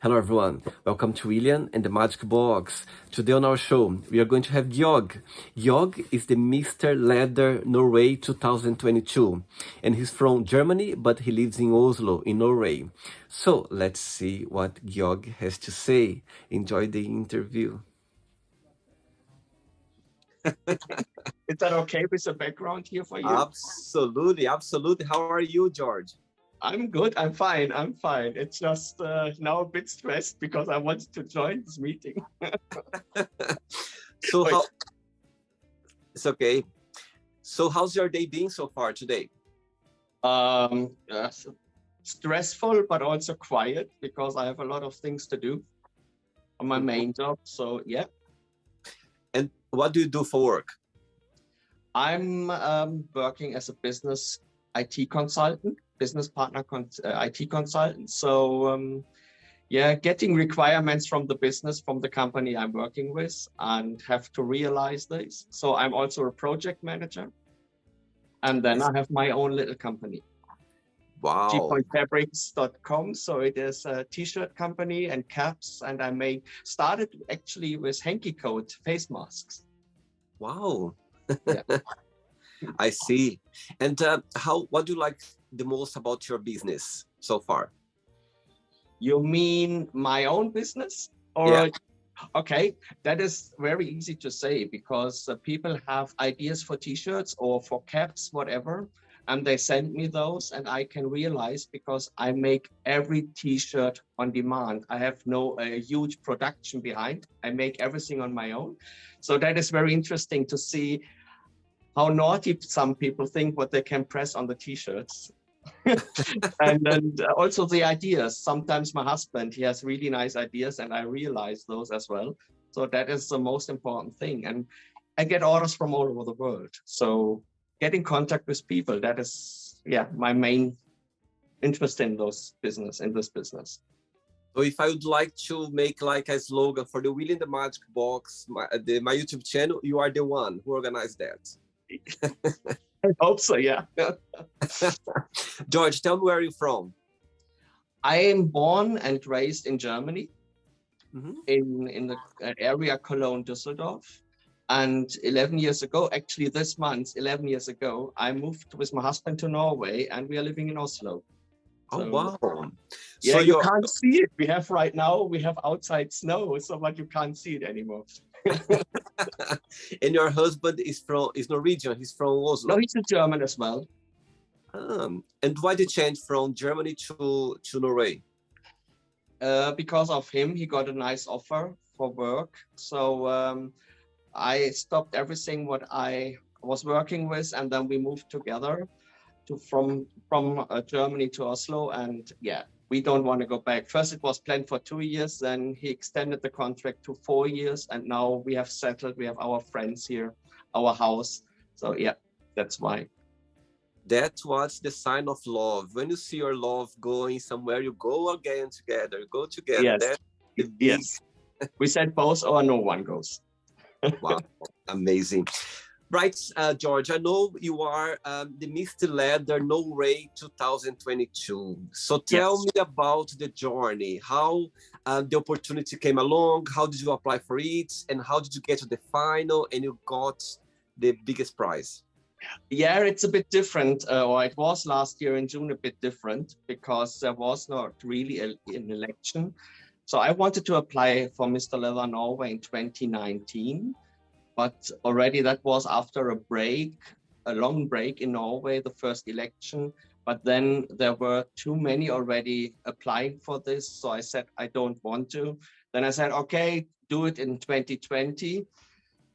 Hello everyone, welcome to William and the Magic Box. Today on our show, we are going to have Georg. Georg is the Mr. Leather Norway 2022 and he's from Germany but he lives in Oslo in Norway. So let's see what Georg has to say. Enjoy the interview. Is that okay with the background here for you? Absolutely, absolutely. How are you, George? I'm good. I'm fine. It's just now a bit stressed because I wanted to join this meeting. So Wait. how it's okay. So how's your day been so far today? Yes, stressful, but also quiet because I have a lot of things to do on my main job. So yeah, And what do you do for work? I'm working as a business IT consultant, business partner IT consultant. So yeah, getting requirements from the business, from the company I'm working with, and have to realize this. So I'm also a project manager. And then I have my own little company, Wow. gpointfabrics.com. So it is a t-shirt company and caps. And I started actually with hanky coat face masks. Wow. Yeah. I see. And what do you like the most about your business so far? You mean my own business? Or Yeah. Okay, that is very easy to say because people have ideas for t-shirts or for caps, whatever, and they send me those and I can realize because I make every t-shirt on demand. I have no huge production behind. I make everything on my own. So that is very interesting to see how naughty some people think what they can press on the t-shirts. And then also the ideas. Sometimes my husband, he has really nice ideas and I realize those as well. So that is the most important thing. And I get orders from all over the world. So get in contact with people, that is, yeah, my main interest in this business. So if I would like to make like a slogan for the William the Magic Box, my YouTube channel, you are the one who organized that. I hope so, yeah. George, tell me where you're from. I am born and raised in Germany, in the area Cologne, Düsseldorf. And 11 years ago, actually this month, 11 years ago, I moved with my husband to Norway and we are living in Oslo. Oh, wow. Yeah, So you can't see it. We have outside snow, so but you can't see it anymore. And your husband is Norwegian, he's from Oslo. No, he's a German as well. And why the change from Germany to Norway? Because of him, he got a nice offer for work. So I stopped everything what I was working with, and then we moved together from Germany to Oslo. And yeah, we don't want to go back. First, it was planned for 2 years, then he extended the contract to 4 years, and now we have settled. We have our friends here, our house. So yeah, that's why. That was the sign of love. When you see your love going somewhere, you go again together, go together. Yes. That's the big... Yes. We said both or no one goes. Wow, amazing. Right, George, I know you are the Mr. Leather Norway 2022. So tell me about the journey, how the opportunity came along, how did you apply for it, and how did you get to the final and you got the biggest prize? Yeah, it's a bit different, or it was last year in June a bit different because there was not really an election. So I wanted to apply for Mr. Leather Norway in 2019, but already that was after a long break in Norway, the first election. But then there were too many already applying for this. So I said, I don't want to. Then I said, okay, do it in 2020.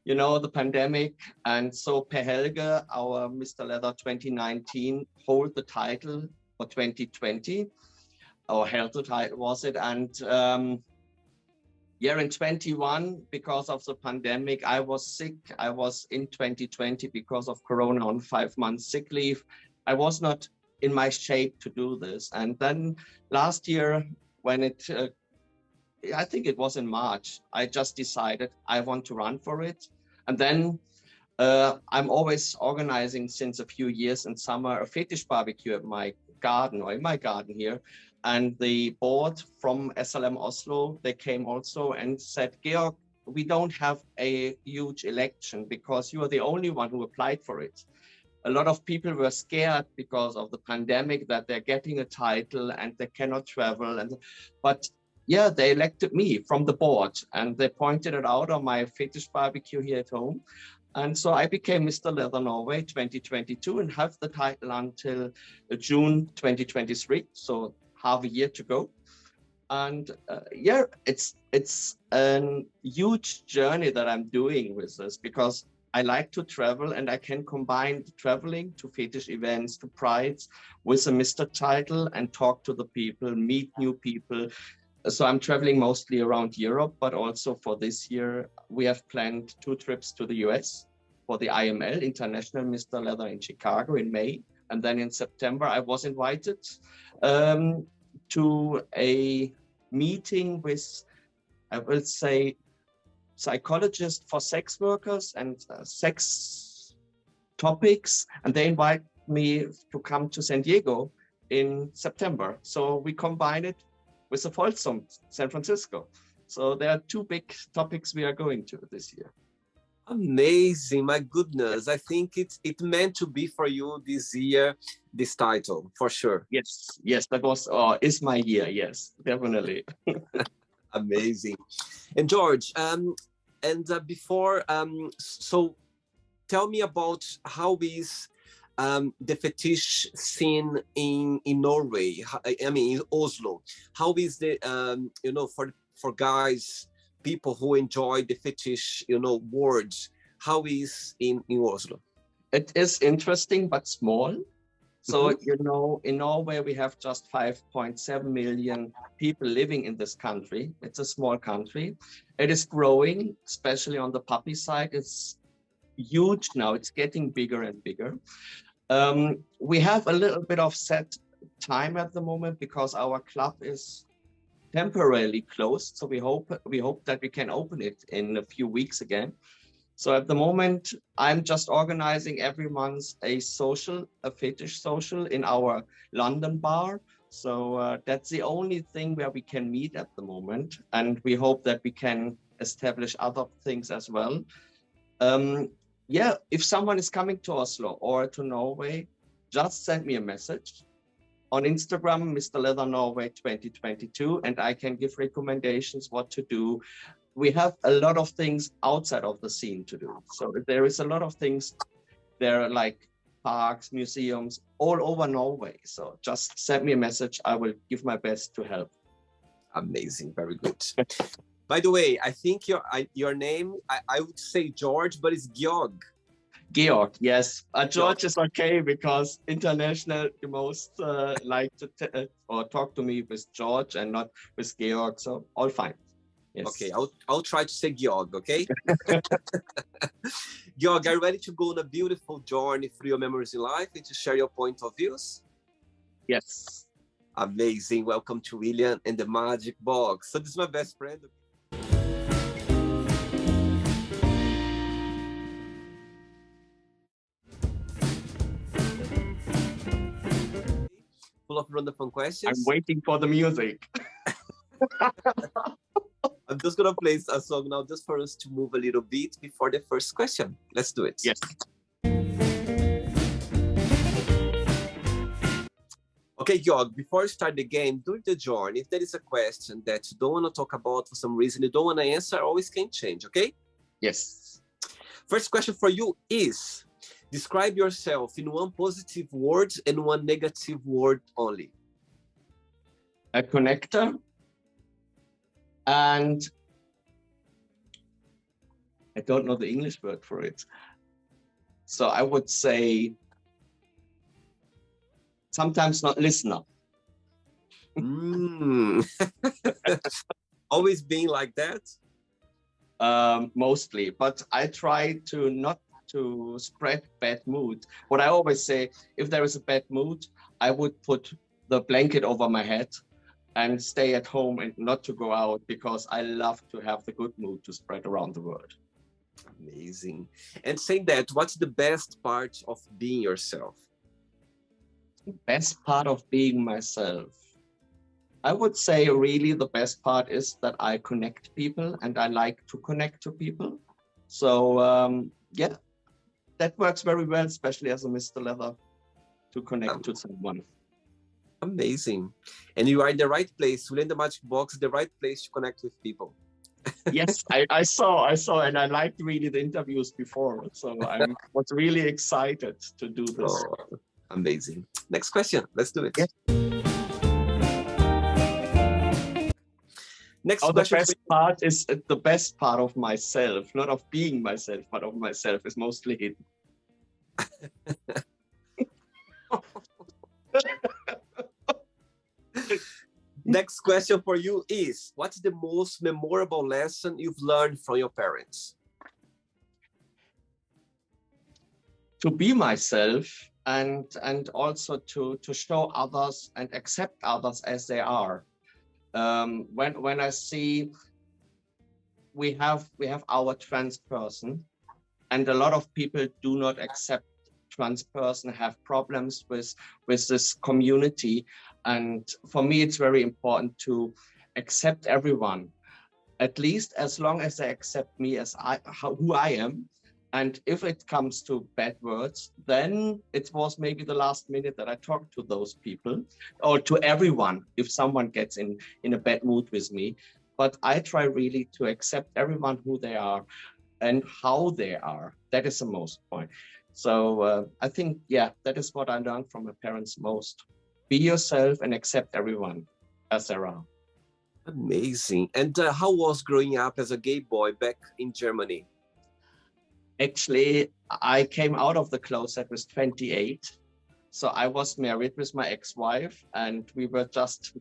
You know, the pandemic. And so Per Helge, our Mr. Leather 2019, hold the title for 2020, or held the title, was it? And yeah, in 21, because of the pandemic, I was sick. I was in 2020 because of Corona on 5 months sick leave. I was not in my shape to do this. And then last year, when I think it was in March, I just decided I want to run for it. And then I'm always organizing since a few years in summer a fetish barbecue at my garden or in my garden here. And the board from SLM Oslo, they came also and said, Georg, we don't have a huge election because you are the only one who applied for it. A lot of people were scared because of the pandemic that they're getting a title and they cannot travel. But yeah, they elected me from the board and they pointed it out on my fetish barbecue here at home. And so I became Mr. Leather Norway 2022 and have the title until June 2023. So half a year to go. And yeah, it's a huge journey that I'm doing with this because I like to travel and I can combine traveling to fetish events, to prides with a Mr. title and talk to the people, meet new people. So I'm traveling mostly around Europe, but also for this year, we have planned 2 trips to the US for the IML, International Mr. Leather in Chicago in May. And then in September, I was invited to a meeting with, I will say, psychologists for sex workers and sex topics. And they invite me to come to San Diego in September. So we combine it with the Folsom, San Francisco. So there are 2 big topics we are going to this year. Amazing, my goodness. I think it meant to be for you this year, this title, for sure. Yes, that was, is my year, yes, definitely. Amazing. And George, before, so tell me about how is the fetish scene in Norway, I mean, in Oslo. How is the, you know, for guys, people who enjoy the fetish, you know, words, how is in Oslo? It is interesting, but small. So, you know, in Norway, we have just 5.7 million people living in this country. It's a small country. It is growing, especially on the puppy side. It's huge now. It's getting bigger and bigger. We have a little bit of set time at the moment because our club is temporarily closed. So we hope that we can open it in a few weeks again. So at the moment, I'm just organizing every month a fetish social in our London bar. So that's the only thing where we can meet at the moment. And we hope that we can establish other things as well. Yeah, if someone is coming to Oslo or to Norway, just send me a message on Instagram, Mr. Leather Norway 2022, and I can give recommendations what to do. We have a lot of things outside of the scene to do. So there is a lot of things there, like parks, museums, all over Norway. So just send me a message. I will give my best to help. Amazing, very good. By the way, I think your name, I would say George, but it's Georg. Georg, yes. George is okay because international, you most like to or talk to me with George and not with Georg. So all fine. Yes. Okay, I'll try to say Georg, okay? Georg, are you ready to go on a beautiful journey through your memories in life and to share your point of views? Yes. Amazing. Welcome to William and the Magic Box. So this is my best friend. Full of random questions. I'm waiting for the music. I'm just gonna play a song now just for us to move a little bit before the first question. Let's do it. Yes. Okay, Georg, before we start the game, during the journey, if there is a question that you don't want to talk about for some reason, you don't want to answer, always can change, okay? Yes. First question for you is, describe yourself in 1 positive word and 1 negative word only. A connector. And I don't know the English word for it. So I would say sometimes not listener. Always being like that? Mostly, but I try to not to spread bad mood. What I always say, if there is a bad mood, I would put the blanket over my head and stay at home and not to go out because I love to have the good mood to spread around the world. Amazing. And saying that, what's the best part of being yourself? Best part of being myself. I would say really the best part is that I connect people and I like to connect to people. So yeah, that works very well, especially as a Mr. Leather, to connect to someone. Amazing. And you are in the right place. Julian the Magic Box, the right place to connect with people. Yes, I saw, and I liked really the interviews before. So I was really excited to do this. Oh, amazing. Next question. Let's do it. Yes. Next the question. best part is the best part of myself, not of being myself, but of myself is mostly hidden. Next question for you is, what's the most memorable lesson you've learned from your parents? To be myself and also to show others and accept others as they are. When I see we have our trans person, and a lot of people do not accept trans person, have problems with this community. And for me, it's very important to accept everyone, at least as long as they accept me as who I am. And if it comes to bad words, then it was maybe the last minute that I talked to those people, or to everyone if someone gets in a bad mood with me. But I try really to accept everyone who they are and how they are. That is the most point. So I think, yeah, that is what I learned from my parents most. Be yourself and accept everyone as they are. Amazing. And how was growing up as a gay boy back in Germany? Actually, I came out of the closet with 28. So I was married with my ex-wife, and we were just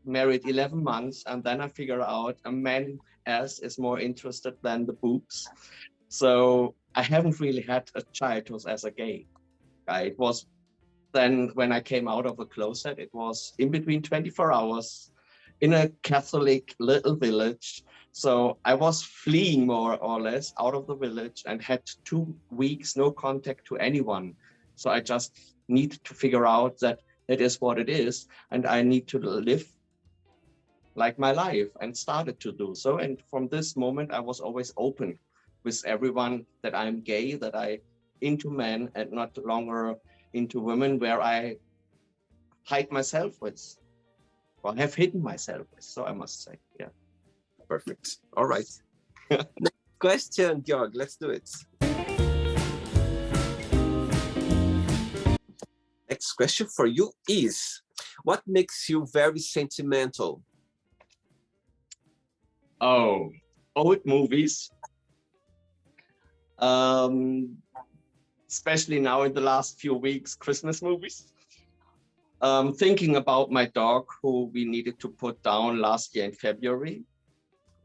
married 11 months. And then I figured out a man else is more interested than the boobs. So I haven't really had a childhood as a gay guy. It was then when I came out of the closet, it was in between 24 hours in a Catholic little village. So I was fleeing more or less out of the village and had 2 weeks no contact to anyone. So I just need to figure out that it is what it is, and I need to live like my life, and started to do so. And from this moment, I was always open with everyone that I'm gay, that I into men and not longer into women, where I hide myself with, or have hidden myself with. So I must say, yeah. Perfect. All right. Next question, Georg. Let's do it. Next question for you is, what makes you very sentimental? Oh, old movies. Especially now in the last few weeks, Christmas movies. Thinking about my dog, who we needed to put down last year in February.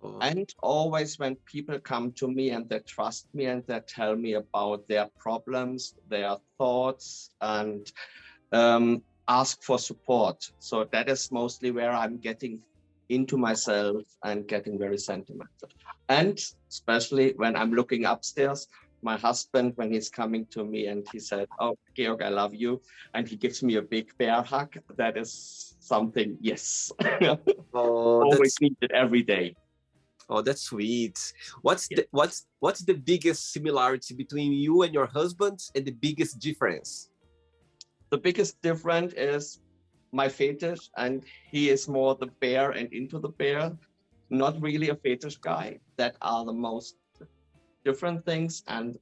Oh. And always when people come to me and they trust me and they tell me about their problems, their thoughts, and ask for support. So that is mostly where I'm getting into myself and getting very sentimental. And especially when I'm looking upstairs, my husband, when he's coming to me and he said, "Oh, Georg, I love you," and he gives me a big bear hug, that is something, yes. Oh, always need it every day. Oh, that's sweet. What's the biggest similarity between you and your husband, and the biggest difference? The biggest difference is my fetish, and he is more the bear and into the bear, not really a fetish guy. That are the most different things. And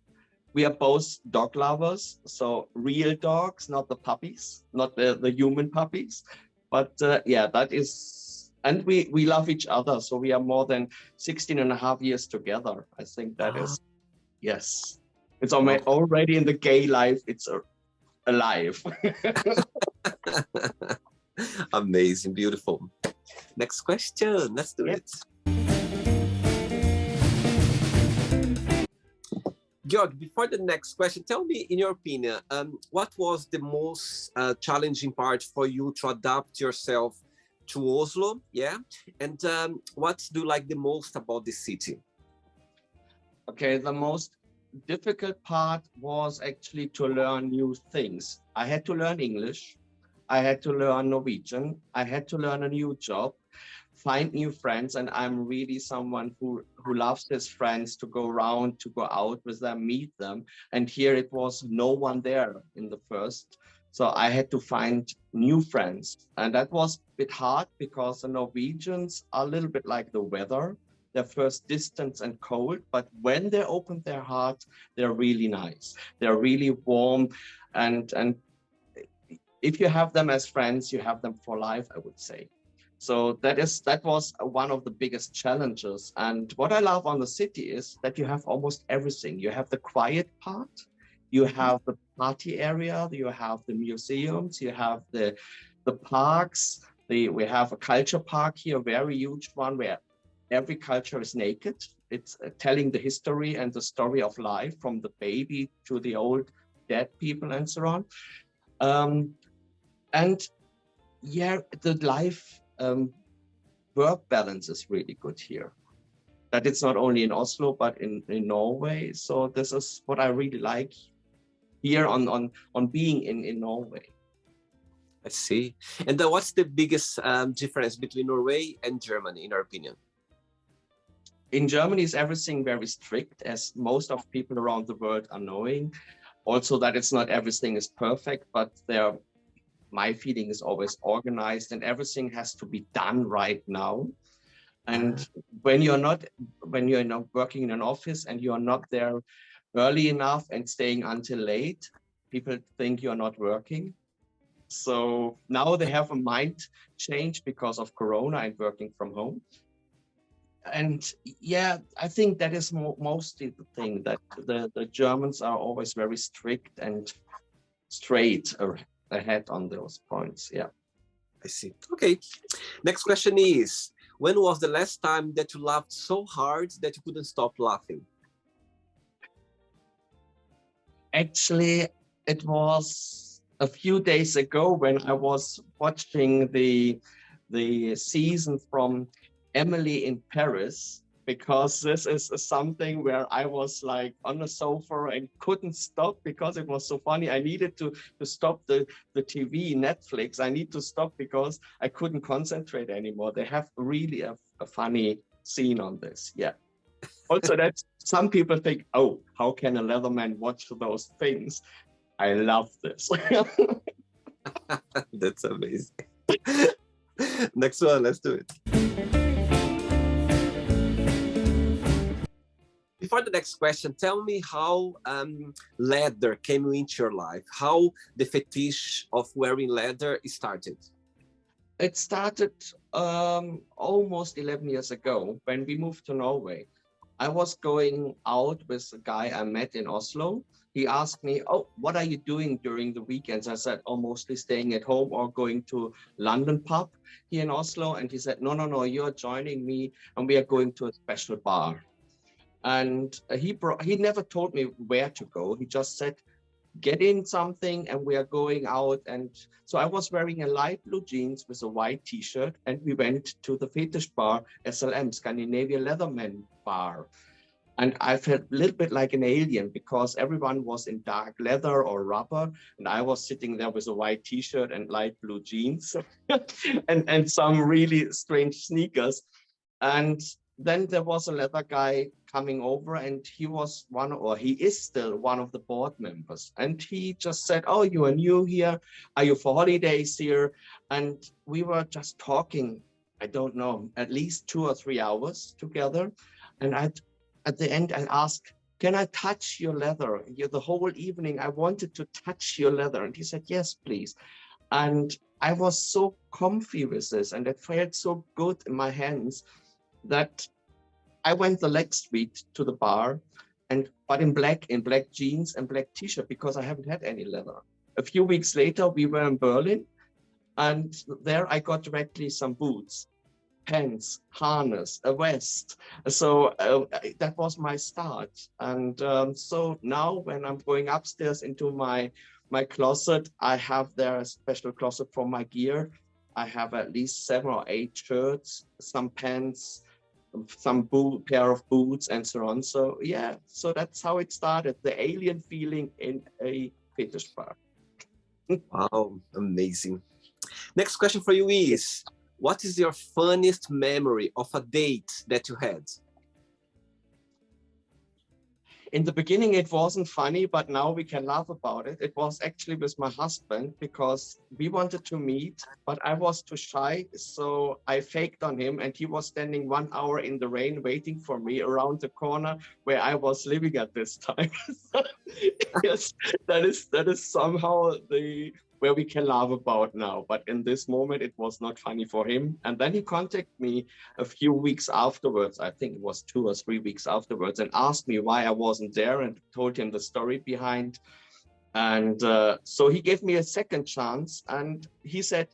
we are both dog lovers, so real dogs, not the puppies, not the human puppies. But yeah, that is, and we love each other. So we are more than 16 and a half years together. I think that is, yes, it's already in the gay life, it's alive. Amazing, beautiful. Next question, let's do it. Georg, before the next question, tell me, in your opinion, what was the most challenging part for you to adapt yourself to Oslo? Yeah, and what do you like the most about the city? Okay, the most difficult part was actually to learn new things. I had to learn English. I had to learn Norwegian. I had to learn a new job, find new friends. And I'm really someone who loves his friends, to go around, to go out with them, meet them. And here it was no one there in the first. So I had to find new friends. And that was a bit hard because the Norwegians are a little bit like the weather. They're first distant and cold, but when they open their heart, they're really nice. They're really warm. And if you have them as friends, you have them for life, I would say. So that was one of the biggest challenges. And what I love on the city is that you have almost everything. You have the quiet part, you have the party area, you have the museums, you have the parks. We have a culture park here, a very huge one where every culture is naked. It's telling the history and the story of life from the baby to the old dead people and so on. And yeah, the life work balance is really good here. That it's not only in Oslo, but in Norway. So this is what I really like here on being in Norway. I see. And what's the biggest difference between Norway and Germany, in your opinion? In Germany, is everything very strict, as most of people around the world are knowing. Also, that it's not everything is perfect, but my feeling is always organized, and everything has to be done right now. And when you're not working in an office and you're not there early enough and staying until late, people think you're not working. So now they have a mind change because of Corona and working from home. And yeah, I think that is mostly the thing, that the Germans are always very strict and straight ahead on those points. Yeah. I see. Okay. Next question is, when was the last time that you laughed so hard that you couldn't stop laughing? Actually, it was a few days ago when I was watching the season from Emily in Paris, because this is something where I was like on the sofa and couldn't stop because it was so funny. I needed to stop the TV, Netflix. I need to stop because I couldn't concentrate anymore. They have really a funny scene on this. Yeah. Also, that some people think, oh, how can a Leatherman watch those things? I love this. That's amazing. Next one, let's do it. Before the next question, tell me how leather came into your life, how the fetish of wearing leather started. It started almost 11 years ago when we moved to Norway. I was going out with a guy I met in Oslo. He asked me, oh, what are you doing during the weekends? I said, oh, mostly staying at home or going to London pub here in Oslo. And he said, no, you're joining me and we are going to a special bar. And he never told me where to go. He just said, get in something and we are going out. And so I was wearing a light blue jeans with a white t-shirt, and we went to the fetish bar, SLM, Scandinavian Leatherman Bar. And I felt a little bit like an alien because everyone was in dark leather or rubber. And I was sitting there with a white t-shirt and light blue jeans and some really strange sneakers. And then there was a leather guy coming over, and he is still one of the board members. And he just said, oh, you are new here. Are you for holidays here? And we were just talking, I don't know, at least 2 or 3 hours together. And at the end, I asked, can I touch your leather? The whole evening, I wanted to touch your leather. And he said, yes, please. And I was so comfy with this, and it felt so good in my hands that I went the next week to the bar, but in black jeans and black t-shirt, because I haven't had any leather. A few weeks later, we were in Berlin, and there I got directly some boots, pants, harness, a vest. So that was my start. And so now when I'm going upstairs into my closet, I have there a special closet for my gear. I have at least 7 or 8 shirts, some pants, some pair of boots and so on. So yeah, so that's how it started, the alien feeling in a fetish bar. Wow, amazing. Next question for you is, what is your funniest memory of a date that you had? In the beginning, it wasn't funny, but now we can laugh about it. It was actually with my husband because we wanted to meet, but I was too shy. So I faked on him, and he was standing 1 hour in the rain waiting for me around the corner where I was living at this time. So, yes, that is somehow where we can laugh about now. But in this moment, it was not funny for him. And then he contacted me a few weeks afterwards, I think it was 2 or 3 weeks afterwards, and asked me why I wasn't there, and told him the story behind. And so he gave me a second chance, and he said,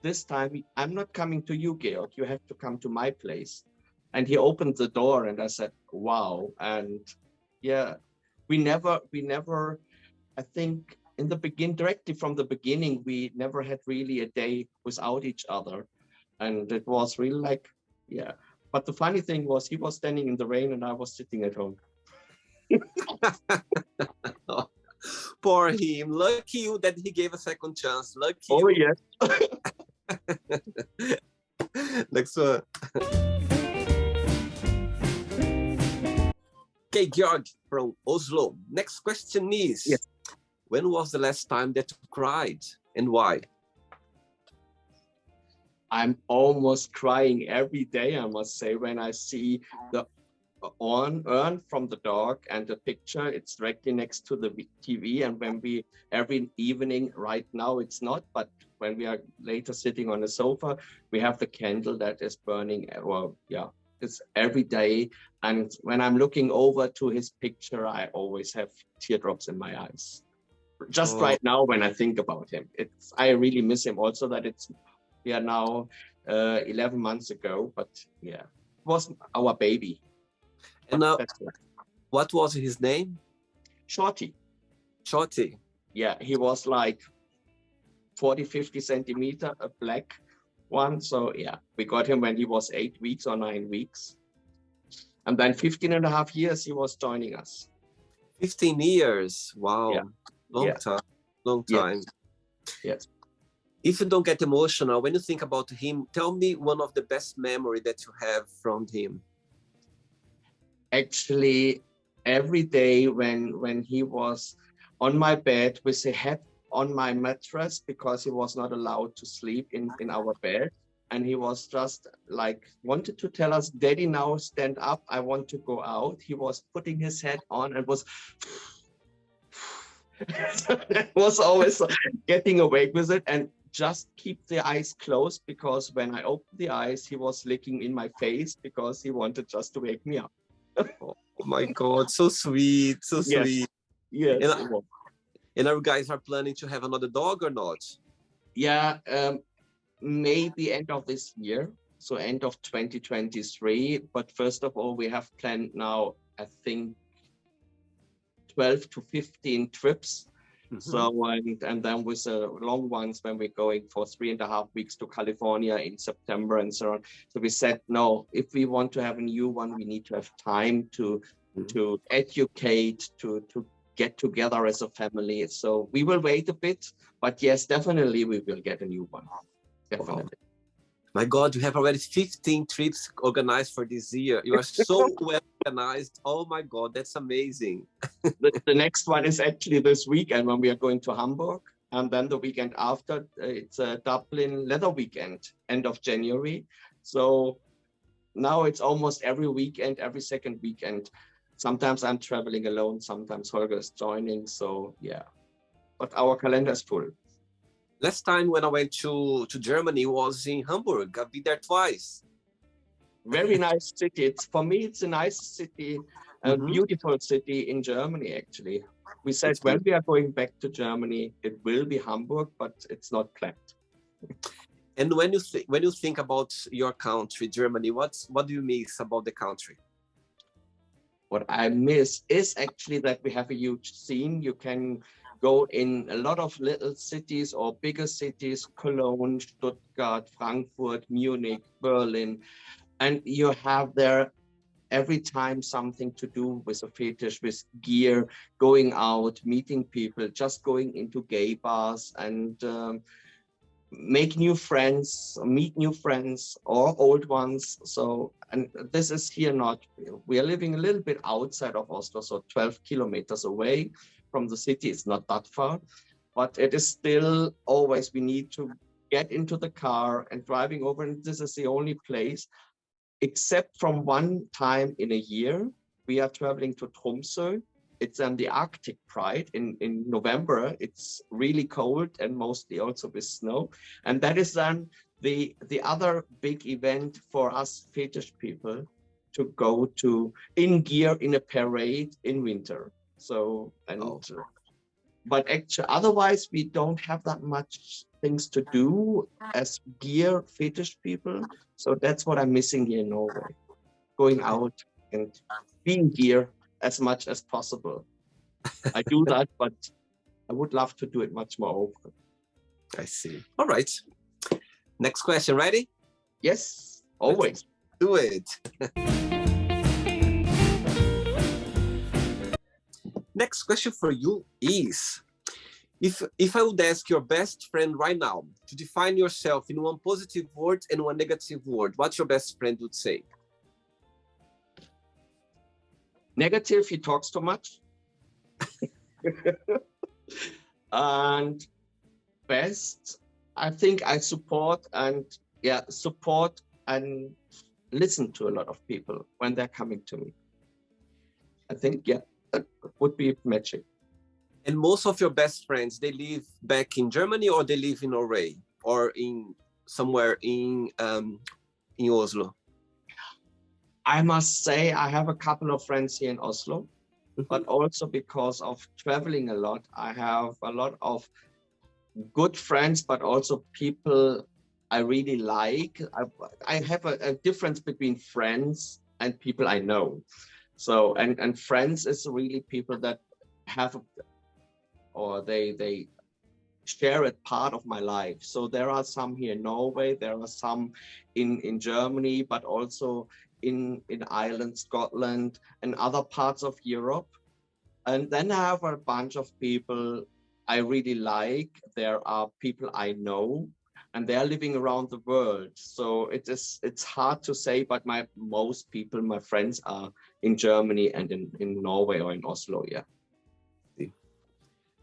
this time, I'm not coming to you, Georg, you have to come to my place. And he opened the door, and I said, wow. And yeah, we never, I think in the directly from the beginning, we never had really a day without each other. And it was really like, yeah. But the funny thing was, he was standing in the rain and I was sitting at home. Poor him. Lucky you that he gave a second chance. Lucky Oh, you. yes. Next one. Okay, Georg from Oslo. Next question is, yes. When was the last time that you cried and why? I'm almost crying every day, I must say, when I see the urn from the dog and the picture, it's directly next to the TV. And when we, every evening, right now it's not, but when we are later sitting on the sofa, we have the candle that is burning. Well, yeah, it's every day. And when I'm looking over to his picture, I always have teardrops in my eyes. Just right now, when I think about him, I really miss him. Also, that we are now 11 months ago, but yeah, it was our baby. And what was his name? Shorty. Shorty. Yeah, he was like 40, 50 centimeter, a black one. So yeah, we got him when he was 8 weeks or 9 weeks. And then 15 and a half years, he was joining us. 15 years. Wow. Yeah. Long time. Yes. If you don't get emotional, when you think about him, tell me one of the best memory that you have from him. Actually, every day when he was on my bed with the head on my mattress, because he was not allowed to sleep in our bed. And he was just like, wanted to tell us, Daddy, now stand up. I want to go out. He was putting his head on and was... was always getting awake with it, and just keep the eyes closed, because when I opened the eyes, he was licking in my face because he wanted just to wake me up. Oh my God, so sweet, so sweet. Yes. And our guys are planning to have another dog or not? Yeah, maybe end of this year, so end of 2023. But first of all, we have planned now, I think, 12 to 15 trips. Mm-hmm. So, and then with the long ones, when we're going for 3.5 weeks to California in September and so on. So we said, no, if we want to have a new one, we need to have time to educate, to get together as a family. So we will wait a bit, but yes, definitely we will get a new one. Definitely. Wow. My God, you have already 15 trips organized for this year. You are so well organized. Oh my God, that's amazing. The next one is actually this weekend when we are going to Hamburg. And then the weekend after, it's a Dublin leather weekend, end of January. So now it's almost every weekend, every second weekend. Sometimes I'm traveling alone, sometimes Holger is joining. So yeah, but our calendar is full. Last time when I went to Germany was in Hamburg. I've been there twice. Very nice city. For me, it's a nice city, a beautiful city in Germany, actually. We said when we are going back to Germany, it will be Hamburg, but it's not planned. And when you think about your country, Germany, what do you miss about the country? What I miss is actually that we have a huge scene. You can go in a lot of little cities or bigger cities, Cologne, Stuttgart, Frankfurt, Munich, Berlin. And you have there every time something to do with a fetish, with gear, going out, meeting people, just going into gay bars and make new friends, meet new friends or old ones. So, and this is here not, we are living a little bit outside of Oslo, so 12 kilometers away from the city. It's not that far, but it is still always, we need to get into the car and driving over. And this is the only place, except from one time in a year, we are traveling to Tromsø. It's the Arctic Pride in November. It's really cold and mostly also with snow. And that is then the other big event for us fetish people, to go to in gear in a parade in winter. So, and but actually otherwise we don't have that much things to do as gear fetish people. So that's what I'm missing here in Norway, going out and being gear as much as possible. I do that, but I would love to do it much more often. I see. All right. Next question. Ready? Yes, always. Let's do it. Next question for you is, if I would ask your best friend right now to define yourself in one positive word and one negative word, what your best friend would say? Negative, he talks too much. And best, I think I support and listen to a lot of people when they're coming to me. I think, yeah, that would be magic. And most of your best friends, they live back in Germany, or they live in Norway, or in somewhere in Oslo? I must say I have a couple of friends here in Oslo, but also because of traveling a lot, I have a lot of good friends, but also people I really like. I have a difference between friends and people I know. So, and friends is really people that have, or they share a part of my life. So there are some here in Norway, there are some in Germany, but also in Ireland, Scotland, and other parts of Europe. And then I have a bunch of people I really like. There are people I know, and they are living around the world. So it's hard to say, but most people, my friends, are in Germany and in Norway or in Oslo. Yeah.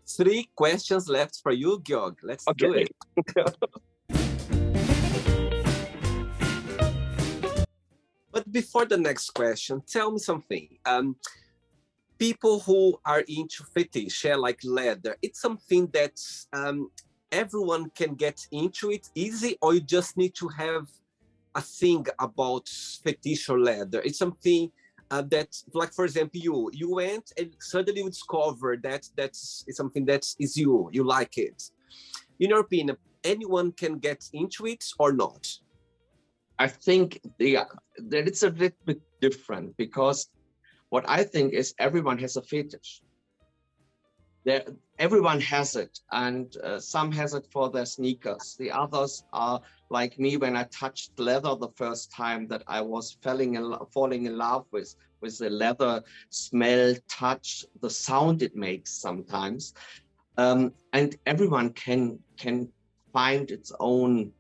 3 questions left for you, Georg. Let's do it. But before the next question, tell me something. People who are into fetish, like leather, it's something that everyone can get into it easy, or you just need to have a thing about fetish or leather? It's something that, like, for example, you went and suddenly you discover that's something that is you like it. In your opinion, anyone can get into it or not? I think that it's a little bit different, because what I think is everyone has a fetish. Everyone has it, and some has it for their sneakers. The others are like me when I touched leather the first time, that I was falling in love with the leather smell, touch, the sound it makes sometimes. And everyone can find its own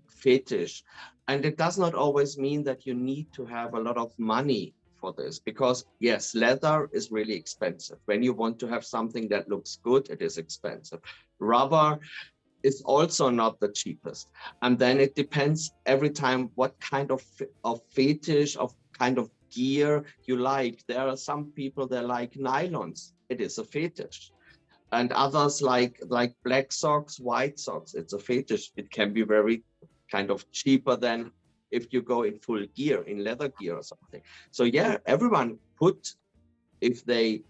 fetish. And it does not always mean that you need to have a lot of money for this, because yes, leather is really expensive. When you want to have something that looks good, it is expensive. Rubber is also not the cheapest. And then it depends every time what kind of fetish, of kind of gear you like. There are some people that like nylons. It is a fetish. And others like black socks, white socks. It's a fetish. It can be very kind of cheaper than if you go in full gear, in leather gear or something. So yeah, everyone if they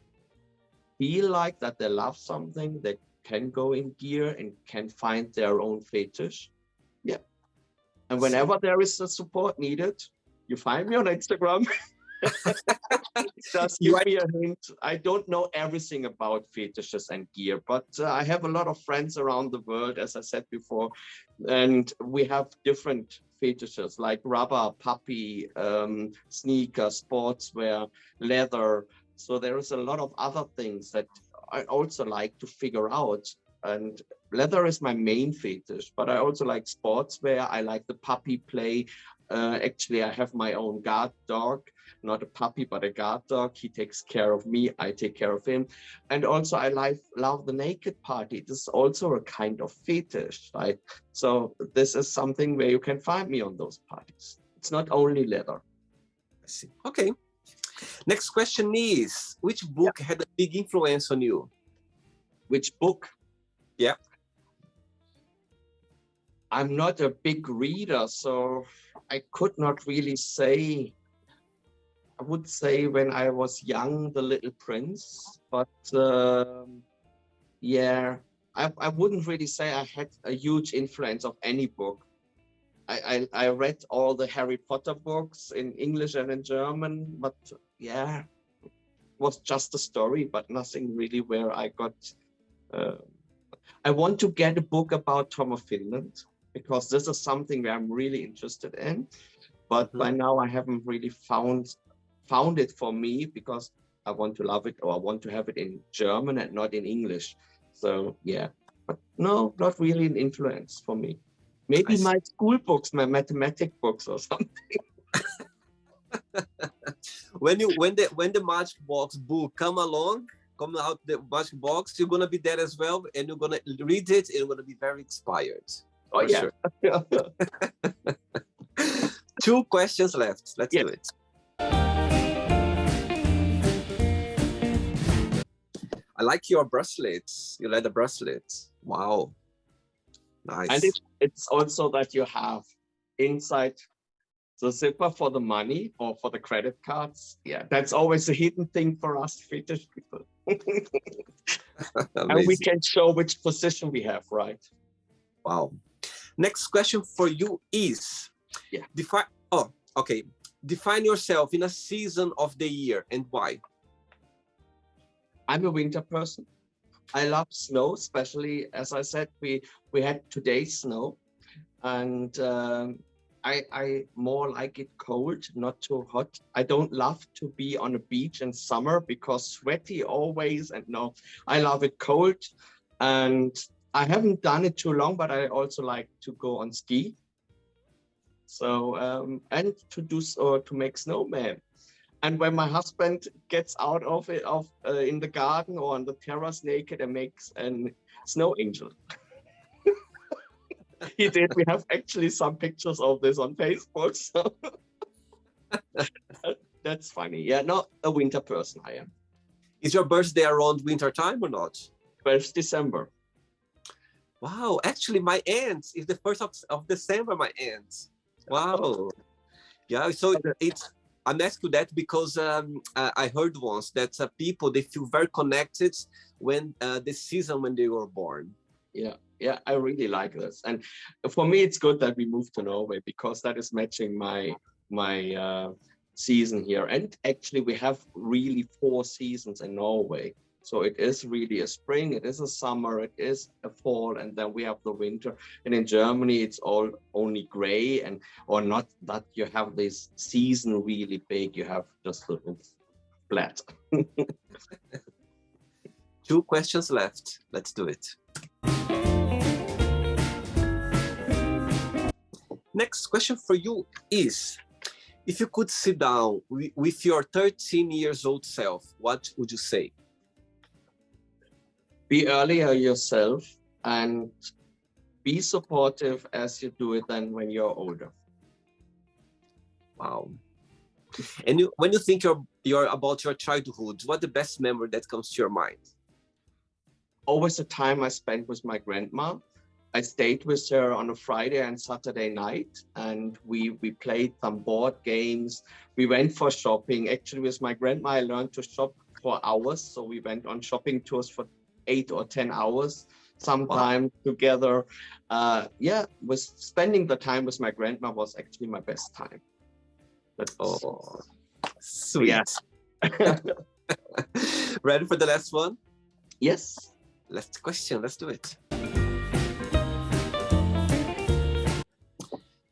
feel like that they love something, they can go in gear and can find their own fetish. Yeah. And whenever there is a support needed, you find me on Instagram. Just give me a hint. I don't know everything about fetishes and gear, but I have a lot of friends around the world, as I said before, and we have different fetishes like rubber, puppy, sneakers, sportswear, leather. So there is a lot of other things that I also like to figure out. And leather is my main fetish, but I also like sportswear. I like the puppy play. Actually, I have my own guard dog, not a puppy, but a guard dog. He takes care of me. I take care of him. And also I love the naked party. This is also a kind of fetish, right? So this is something where you can find me on those parties. It's not only leather. I see. Okay. Next question is, which book had a big influence on you? Which book? Yeah. I'm not a big reader, so I could not really say. I would say when I was young, The Little Prince, but yeah, I wouldn't really say I had a huge influence of any book. I read all the Harry Potter books in English and in German, but yeah, it was just a story, but nothing really where I got. I want to get a book about Tom of Finland, because this is something that I'm really interested in, but by now I haven't really found it for me, because I want to love it, or I want to have it in German and not in English. So yeah, but no, not really an influence for me. Maybe my school books, my mathematic books or something. when the Matchbox book come out the Matchbox, you're gonna be there as well, and you're gonna read it, and you're gonna be very inspired. Oh yeah. Sure. 2 questions left. Let's do it. I like your bracelets. You like the bracelets. Wow. Nice. And it's also that you have inside the zipper for the money or for the credit cards. Yeah, that's always a hidden thing for us fetish people. And we can show which position we have, right? Wow. Next question for you is, define yourself in a season of the year and why. I'm a winter person. I love snow, especially, as I said, we had today's snow, and I more like it cold, not too hot. I don't love to be on a beach in summer because sweaty always, and no, I love it cold. And I haven't done it too long, but I also like to go on ski. So, and to make snowman. And when my husband gets out of it, in the garden or on the terrace naked and makes a snow angel. He did. We have actually some pictures of this on Facebook. So that's funny. Yeah, not a winter person, I am. Is your birthday around winter time or not? 1st December. Wow, actually my aunt's is the 1st of December, my aunt's. Wow. Yeah, so I'm asking that because I heard once that people, they feel very connected when the season when they were born. Yeah, I really like this. And for me, it's good that we moved to Norway because that is matching my season here. And actually, we have really 4 seasons in Norway. So it is really a spring, it is a summer, it is a fall, and then we have the winter. And in Germany, it's all only gray, or not that you have this season really big, you have just a flat. 2 questions left. Let's do it. Next question for you is, if you could sit down with your 13 years old self, what would you say? Be earlier yourself and be supportive as you do it then when you're older. Wow. And when you think you're about your childhood, what's the best memory that comes to your mind? Always the time I spent with my grandma. I stayed with her on a Friday and Saturday night, and we played some board games. We went for shopping. Actually, with my grandma, I learned to shop for hours. So we went on shopping tours for 8 or 10 hours sometime together. Was spending the time with my grandma was actually my best time. Sweet. Yeah. Ready for the last one? Yes. Last question, let's do it.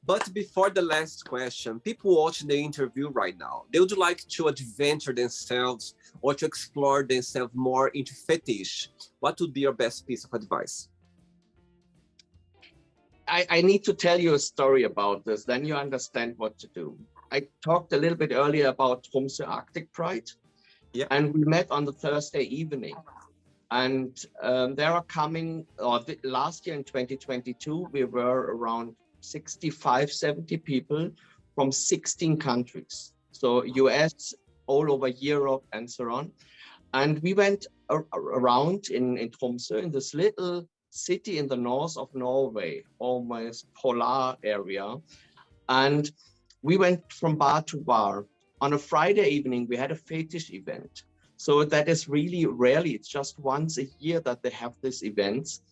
But before the last question, people watching the interview right now, they would like to adventure themselves or to explore themselves more into fetish. What would be your best piece of advice? I need to tell you a story about this, then you understand what to do. I talked a little bit earlier about Tromsø Arctic Pride, Yeah. and we met on the Thursday evening. And there are coming, last year in 2022, we were around 65, 70 people from 16 countries. So US, all over Europe and so on. And we went around in Tromsø, in this little city in the north of Norway, almost polar area. And we went from bar to bar. On a Friday evening, we had a fetish event. So that is really rarely, it's just once a year that they have these events.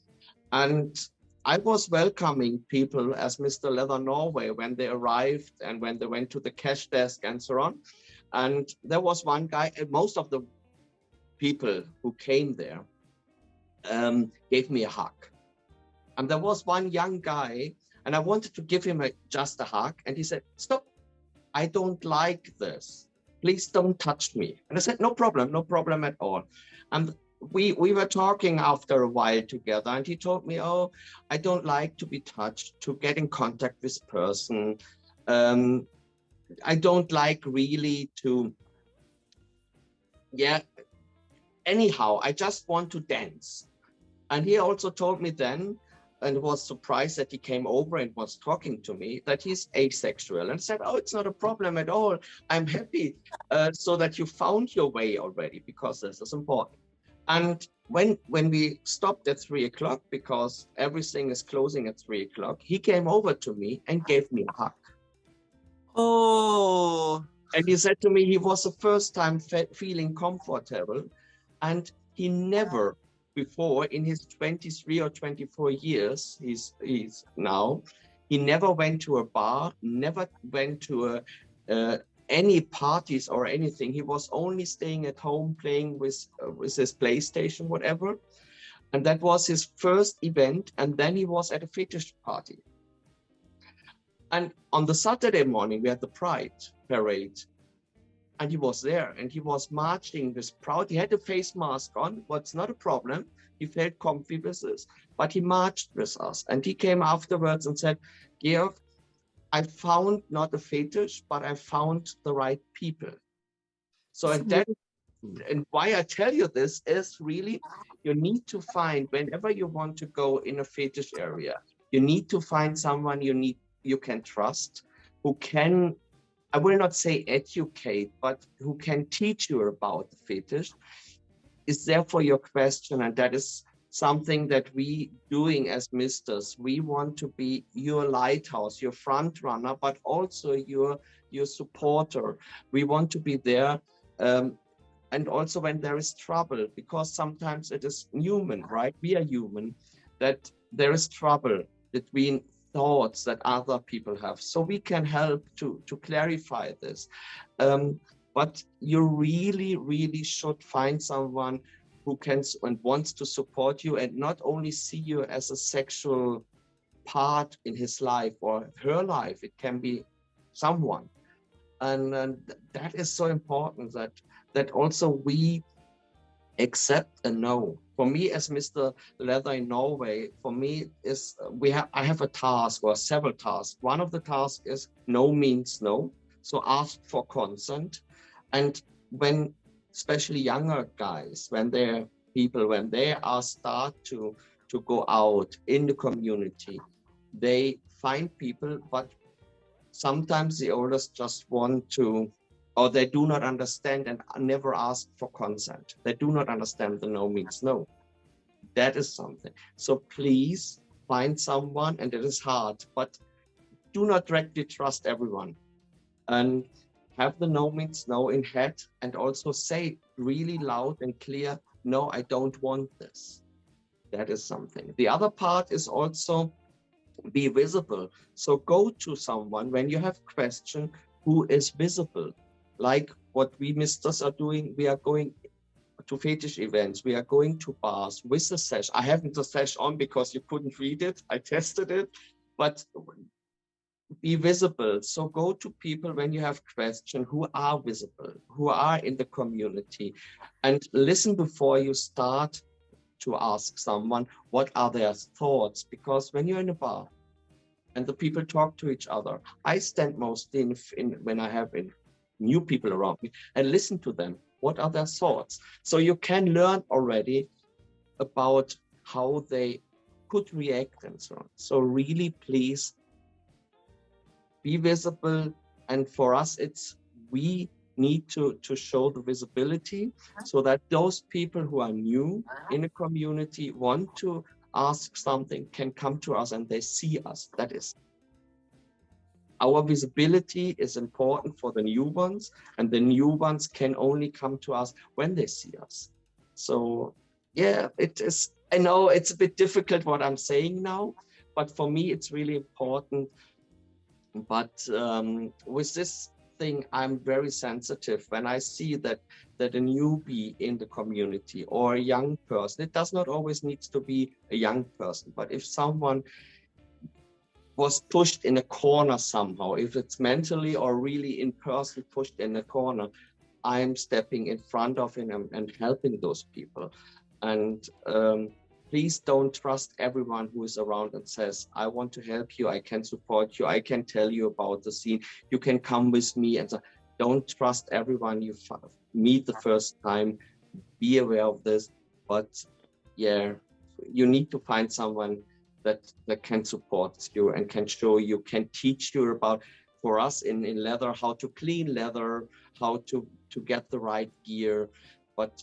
And I was welcoming people as Mr. Leather Norway when they arrived and when they went to the cash desk and so on. And there was one guy, and most of the people who came there gave me a hug. And there was one young guy, and I wanted to give him just a hug. And he said, "Stop, I don't like this. Please don't touch me." And I said, no problem at all. And we were talking after a while together, and he told me, "Oh, I don't like to be touched, to get in contact with person. I don't like really to, anyhow, I just want to dance." And he also told me then, and was surprised that he came over and was talking to me, that he's asexual, and said, "Oh, it's not a problem at all. I'm happy so that you found your way already, because this is important." And when we stopped at 3 o'clock, because everything is closing at 3 o'clock, he came over to me and gave me a hug. Oh. And he said to me, he was the first time feeling comfortable, and he never before, in his 23 or 24 years, he's now, he never went to a bar, never went to any parties or anything. He was only staying at home playing with his PlayStation, whatever. And that was his first event. And then he was at a fetish party. And on the Saturday morning, we had the Pride parade. And he was there, and he was marching with proud. He had a face mask on, but it's not a problem. He felt comfy with this, but he marched with us. And he came afterwards and said, "Georg, I found not a fetish, but I found the right people." So, and why I tell you this is really, you need to find, whenever you want to go in a fetish area, you need to find someone you can trust, who can, I will not say educate, but who can teach you about the fetish. Is therefore your question, and that is something that we doing as misters. We want to be your lighthouse, your front runner, but also your supporter. We want to be there, and also when there is trouble, because sometimes it is human, right? We are human, that there is trouble between thoughts that other people have, so we can help to clarify this. But you really should find someone who can and wants to support you, and not only see you as a sexual part in his life or her life. It can be someone, and that is so important, that also we accept and know. For me, as Mr. Leather in Norway, for me is I have a task, or several tasks. One of the tasks is no means no, so ask for consent. And when, especially younger guys, when they are start to go out in the community, they find people, but sometimes the oldest just want to, or they do not understand and never ask for consent. They do not understand the no means no. That is something. So please find someone, and it is hard, but do not directly trust everyone. And have the no means no in head, and also say really loud and clear, "No, I don't want this." That is something. The other part is also be visible. So go to someone when you have question who is visible, like what we misters are doing. We are going to fetish events. We are going to bars with the sash. I haven't the sash on because you couldn't read it. I tested it, but be visible. So go to people when you have questions who are visible, who are in the community, and listen before you start to ask someone what are their thoughts. Because when you're in a bar and the people talk to each other, I stand mostly in when I have new people around me and listen to them. What are their thoughts? So you can learn already about how they could react and so on. So really, please be visible. And for us, we need to show the visibility so that those people who are new in a community want to ask something can come to us and they see us. That is, our visibility is important for the new ones, and the new ones can only come to us when they see us. So yeah, it is, I know it's a bit difficult what I'm saying now, but for me it's really important. But with this thing, I'm very sensitive when I see that a newbie in the community or a young person, it does not always need to be a young person, but if someone was pushed in a corner somehow, if it's mentally or really in person pushed in a corner, I'm stepping in front of him and helping those people. And please don't trust everyone who is around and says, I want to help you, I can support you, I can tell you about the scene, you can come with me. And so don't trust everyone you meet the first time. Be aware of this. But yeah, you need to find someone that can support you and can show you, can teach you about, for us in leather, how to clean leather, how to get the right gear. But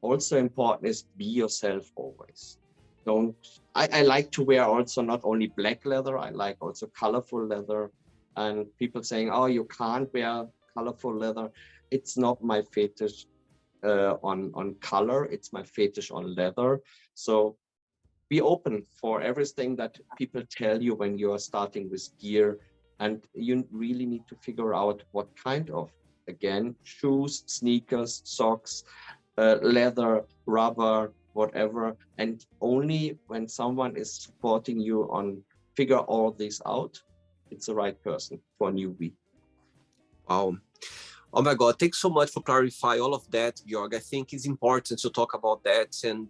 also important is be yourself always. I like to wear also not only black leather, I like also colorful leather. And people saying, oh, you can't wear colorful leather. It's not my fetish on color, it's my fetish on leather. So be open for everything that people tell you when you are starting with gear. And you really need to figure out what kind of, again, shoes, sneakers, socks, leather, rubber, whatever. And only when someone is supporting you on figure all this out, it's the right person for a newbie. Wow. Oh my God, thanks so much for clarifying all of that, Georg. I think it's important to talk about that. And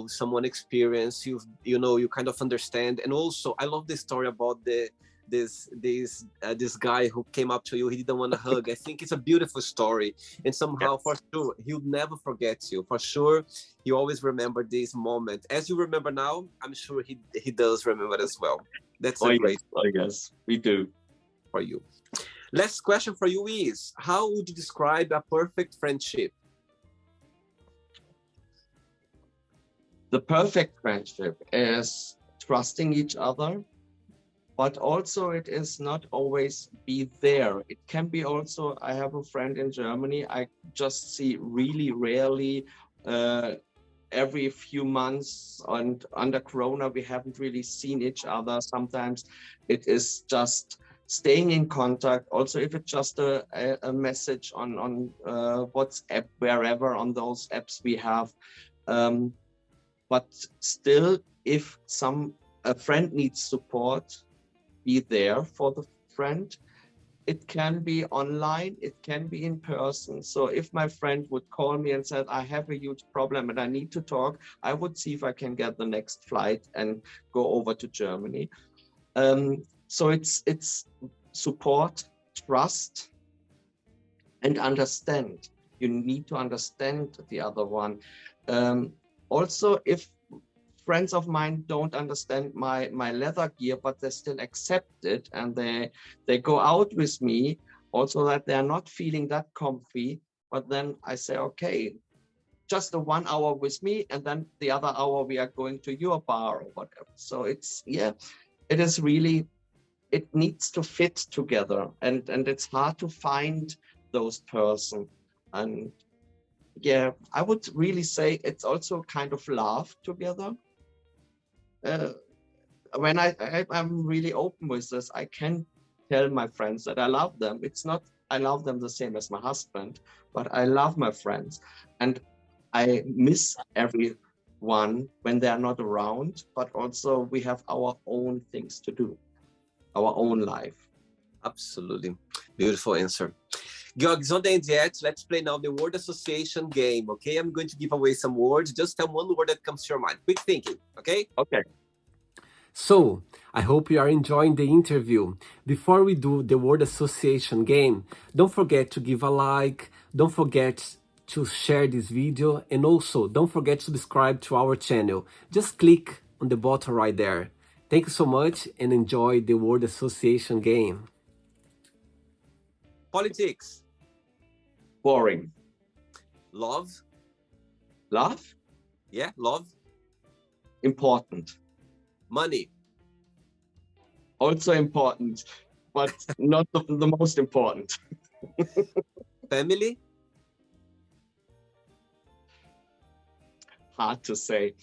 someone experience, you kind of understand. And also I love the story about this guy who came up to you, he didn't want to hug. I think it's a beautiful story, and somehow, yes, for sure he'll never forget you. For sure he always remember this moment, as you remember now. I'm sure he does remember as well. That's a great, I guess we do. For you. Last question for you is, how would you describe a perfect friendship? The perfect friendship is trusting each other, but also it is not always be there. It can be also, I have a friend in Germany, I just see really rarely, every few months, and under Corona, we haven't really seen each other. Sometimes it is just staying in contact. Also, if it's just a message on WhatsApp, wherever on those apps we have. But still, if a friend needs support, be there for the friend. It can be online, it can be in person. So if my friend would call me and said, I have a huge problem and I need to talk, I would see if I can get the next flight and go over to Germany. So it's support, trust, and understand. You need to understand the other one. Also, if friends of mine don't understand my leather gear, but they still accept it, and they go out with me, also that they're not feeling that comfy, but then I say, okay, just the 1 hour with me, and then the other hour we are going to your bar or whatever. So it's, yeah, it is really, it needs to fit together, and it's hard to find those person. And yeah, I would really say it's also kind of love together. When I'm really open with this, I can tell my friends that I love them. It's not I love them the same as my husband, but I love my friends, and I miss everyone when they are not around, but also we have our own things to do. our own life. Absolutely. Beautiful answer. Georg, it's not the end yet. Let's play now the word association game, okay? I'm going to give away some words. Just tell one word that comes to your mind. Quick thinking, okay? Okay. So, I hope you are enjoying the interview. Before we do the word association game, don't forget to give a like, don't forget to share this video, and also don't forget to subscribe to our channel. Just click on the button right there. Thank you so much and enjoy the word association game. Politics. Boring. Love. Love. Yeah, love. Important. Money. Also important, but not the most important. Family. Hard to say.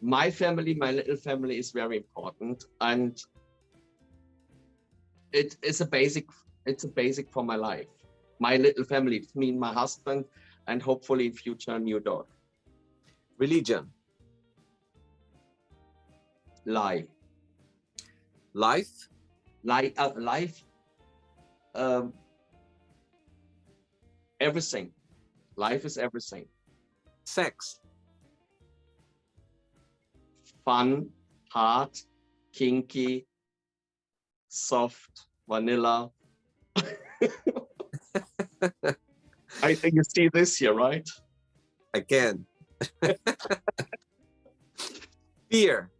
My family, my little family, is very important, and it's a basic. It's a basic for my life. My little family, it's me and my husband, and hopefully in future a new dog. Religion. Life. Life. Life. Everything. Life is everything. Sex. Fun, hard, kinky, soft, vanilla. I think you see this here, right? Again. Fear.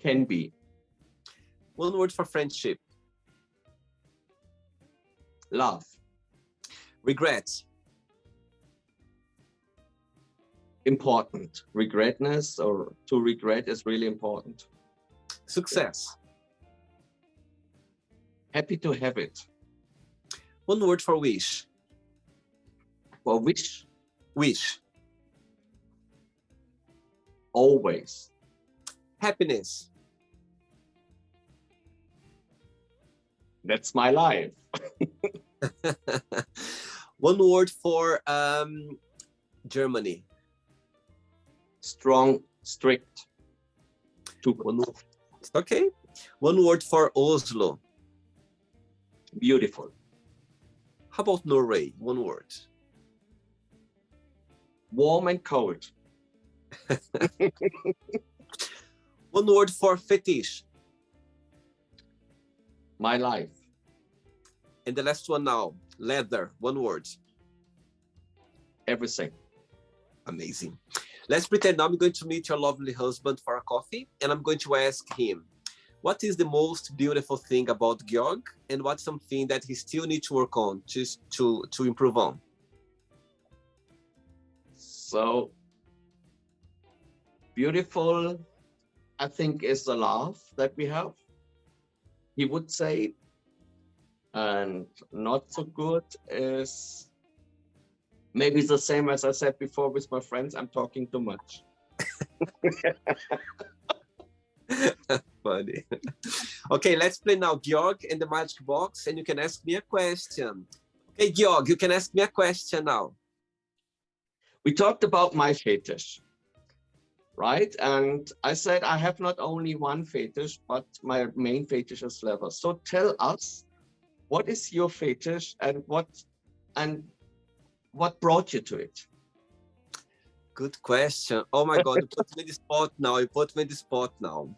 Can be. One word for friendship. Love. Regret. Important. Regretness or to regret is really important. Success. Happy to have it. One word for wish. For wish, Wish. always. Happiness. That's my life. One word for Germany. Strong, strict. One word. Okay. One word for Oslo. Beautiful. How about Norway? One word. Warm and cold. One word for fetish. My life. And the last one now. Leather. One word. Everything. Amazing. Let's pretend now I'm going to meet your lovely husband for a coffee, and I'm going to ask him, what is the most beautiful thing about Georg, and what's something that he still needs to work on to improve on? So beautiful, I think, is the love that we have. He would say, and not so good is maybe the same as I said before with my friends. I'm talking too much. Funny. Okay, let's play now Georg and the magic box, and you can ask me a question. Okay, Georg, you can ask me a question now. We talked about my fetish, right? And I said I have not only one fetish, but my main fetish is leather. So tell us, what is your fetish and what brought you to it? Good question. Oh my God, you put me in the spot now. You put me in the spot now.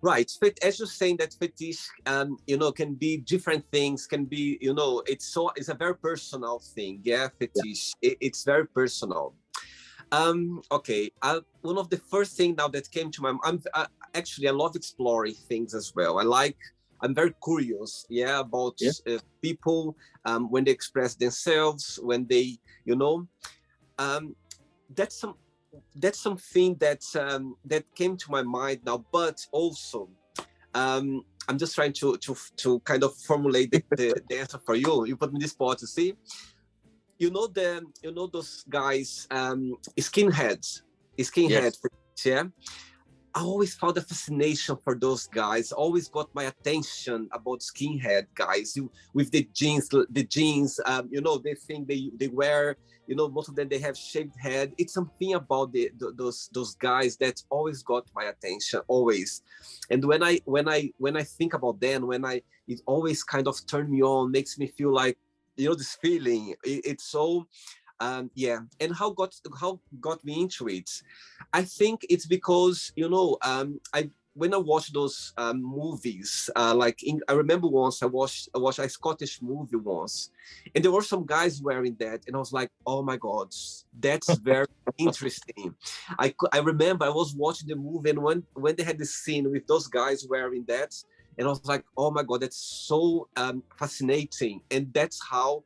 Right. As you're saying that fetish, can be different things, can be, it's a very personal thing. Yeah, fetish. Yeah. It's very personal. Okay. One of the first things now that came to my mind, I love exploring things as well. I'm very curious, about people, when they express themselves, when they, that's something that came to my mind now. But also, I'm just trying to kind of formulate the answer for you. You put me in this spot, you see. Those guys, skinheads, Yes. yeah. I always found a fascination for those guys. Always got my attention about skinhead guys with the jeans. You know, they think they wear. You know, most of them they have shaved head. It's something about those guys that always got my attention. Always, and when I think about them, it always kind of turned me on, makes me feel like, you know, this feeling. It's so. Yeah, and how got me into it? I think it's because, you know, I when I watch those movies, I remember once I watched a Scottish movie once, and there were some guys wearing that, and I was like, oh my god, that's very interesting. I remember I was watching the movie, and when they had this scene with those guys wearing that, and I was like, oh my god, that's so fascinating, and that's how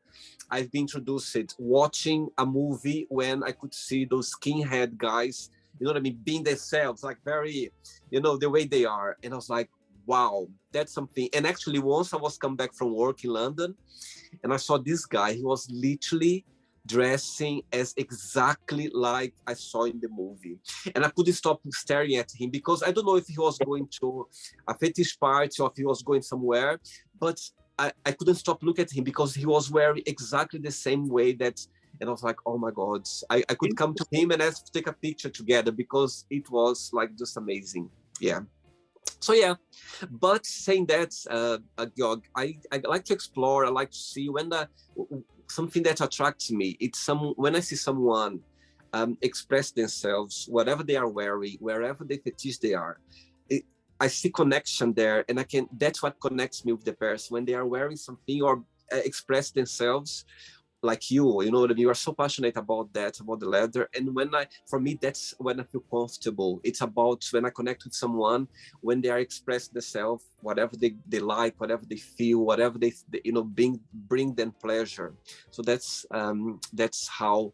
I've been introduced watching a movie when I could see those skinhead guys, you know what I mean, being themselves, like very, you know, the way they are. And I was like, wow, that's something. And actually, once I was come back from work in London, and I saw this guy, he was literally dressing as exactly like I saw in the movie. And I couldn't stop staring at him because I don't know if he was going to a fetish party or if he was going somewhere, but I couldn't stop looking at him because he was wearing exactly the same way that, and I was like, oh my God, I could come to him and ask to take a picture together because it was like just amazing. Yeah. So yeah, but saying that, Georg, I like to explore. I like to see something that attracts me. It's when I see someone express themselves, whatever they are wearing, wherever they fetish they are. I see connection there, and that's what connects me with the person when they are wearing something or express themselves like you know what I mean? You are so passionate about that, about the leather. And for me, that's when I feel comfortable. It's about when I connect with someone, when they are expressing themselves, whatever they like, whatever they feel, whatever they you know, bring them pleasure. So that's how,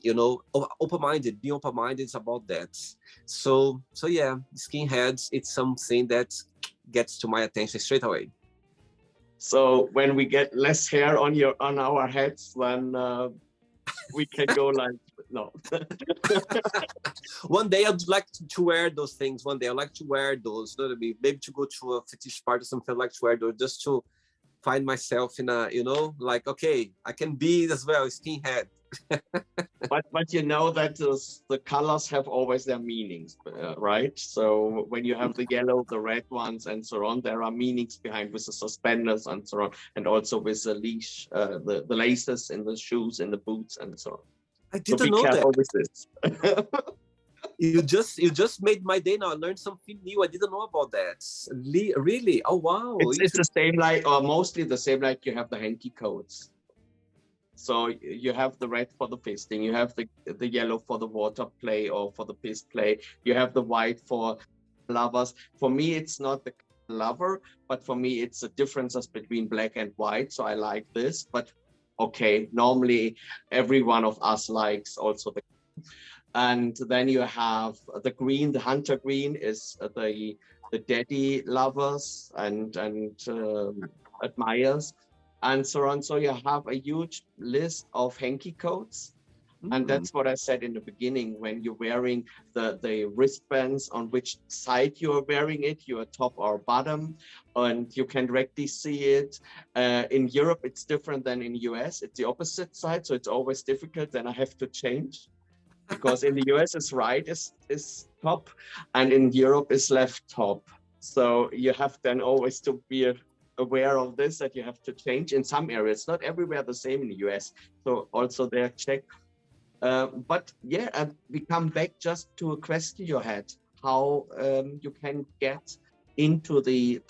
you know, being open-minded is about that. So yeah, skinheads, it's something that gets to my attention straight away. So when we get less hair on our heads, then we can go like, no. One day I'd like to wear those things. One day I'd like to wear those. You know what I mean? Maybe to go to a fetish party or something, I'd like to wear those just to find myself in a, you know, like, okay, I can be as well, skinhead. But you know that the colors have always their meanings, right? So when you have the yellow, the red ones, and so on, there are meanings behind with the suspenders and so on, and also with the leash, the laces in the shoes, in the boots, and so on. I didn't know that. With this. You just made my day now. I learned something new. I didn't know about that. Really? Oh wow! It's the same like, or mostly the same like you have the hanky codes. So you have the red for the fisting, you have the yellow for the water play or for the piss play, you have the white for lovers. For me, it's not the lover, but for me, it's the differences between black and white. So I like this, but okay, normally every one of us likes also the. And then you have the green, the hunter green is the daddy lovers and admirers, and so on. So you have a huge list of hanky codes. And that's what I said in the beginning, when you're wearing the wristbands, on which side you're wearing it, you're top or bottom, and you can directly see it. In Europe, it's different than in US. It's the opposite side, so it's always difficult. Then I have to change, because in the US, it's right is top, and in Europe, it's left top. So you have then always to be aware of this, that you have to change in some areas, not everywhere the same in the US. So also there, check. But yeah, we come back just to a question you had, how you can get into the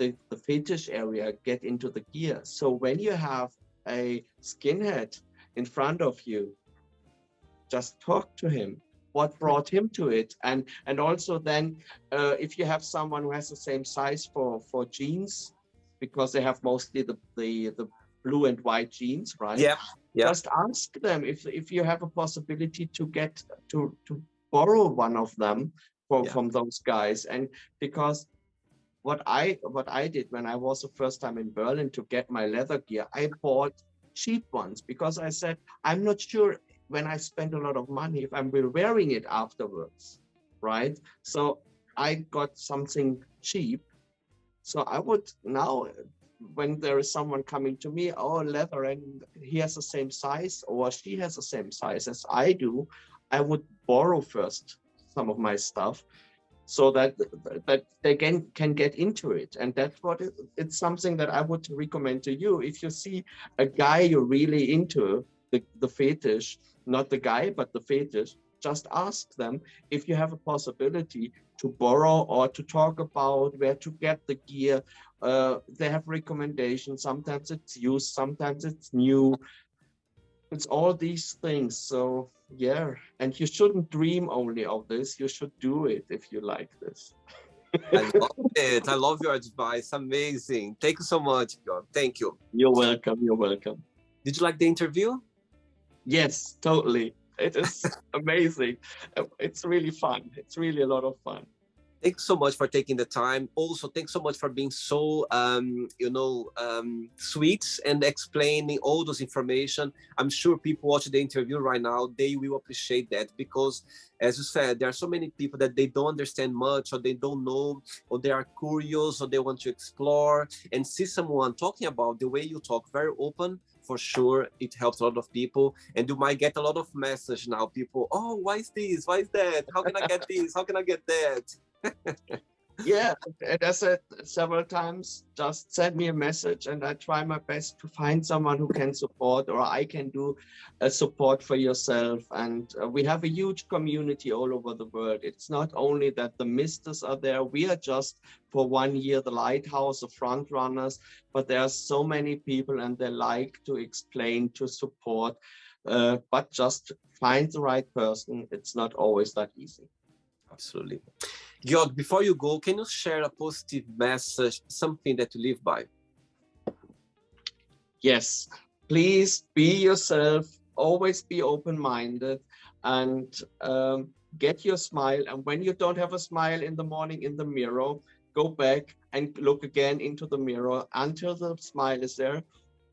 fetish area, get into the gear. So when you have a skinhead in front of you, just talk to him. What brought him to it? And also then, if you have someone who has the same size for jeans, because they have mostly the blue and white jeans, right? Yeah. Just ask them if you have a possibility to get to borrow one of them from those guys. And because what I did when I was the first time in Berlin to get my leather gear, I bought cheap ones, because I said, I'm not sure when I spend a lot of money if I'm wearing it afterwards, right? So I got something cheap. So I would now, when there is someone coming to me, oh, leather, and he has the same size or she has the same size as I do, I would borrow first some of my stuff so that they can get into it. And that's what it's something that I would recommend to you. If you see a guy you're really into, the fetish, not the guy, but the fetish, just ask them if you have a possibility to borrow or to talk about where to get the gear. They have recommendations. Sometimes it's used, sometimes it's new. It's all these things. So yeah, and you shouldn't dream only of this. You should do it if you like this. I love it. I love your advice. Amazing. Thank you so much, Georg. Thank you. You're welcome. You're welcome. Did you like the interview? Yes, totally. It is amazing. It's really fun. It's really a lot of fun. Thanks so much for taking the time. Also, thanks so much for being so, sweet and explaining all those information. I'm sure people watching the interview right now, they will appreciate that because, as you said, there are so many people that they don't understand much or they don't know or they are curious or they want to explore and see someone talking about the way you talk, very open. For sure, it helps a lot of people, and you might get a lot of message now. People, oh, why is this? Why is that? How can I get this? How can I get that? Yeah, and I said several times, just send me a message and I try my best to find someone who can support, or I can do a support for yourself. And we have a huge community all over the world. It's not only that the misters are there, we are just for 1 year the lighthouse, the front runners, but there are so many people and they like to explain, to support, but just find the right person. It's not always that easy. Absolutely. Georg, before you go, can you share a positive message, something that you live by? Yes, please be yourself, always be open-minded, and get your smile. And when you don't have a smile in the morning in the mirror, go back and look again into the mirror until the smile is there.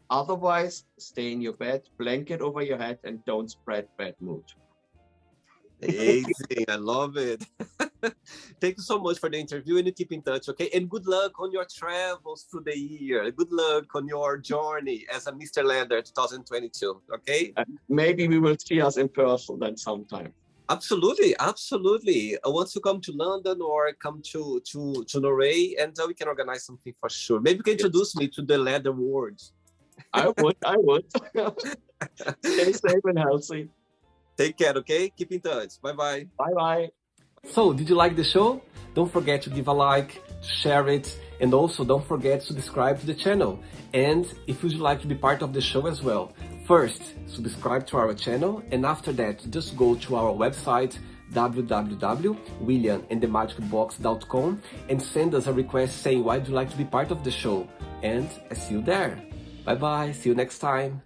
Otherwise, stay in your bed, blanket over your head, and don't spread bad mood. Amazing. I love it. Thank you so much for the interview and you keep in touch, okay? And good luck on your travels through the year. Good luck on your journey as a Mr. Leather 2022, okay? Maybe we will see us in person then sometime. Absolutely, absolutely. Once you come to London or come to Norway, and we can organize something for sure. Maybe you can introduce me to the leather world. I would. Stay safe and healthy. Take care, okay? Keep in touch. Bye-bye. Bye-bye. So, did you like the show? Don't forget to give a like, to share it, and also don't forget to subscribe to the channel. And if you'd like to be part of the show as well, first, subscribe to our channel, and after that, just go to our website, www.williamandthemagicbox.com, and send us a request saying why would you like to be part of the show. And I see you there. Bye-bye. See you next time.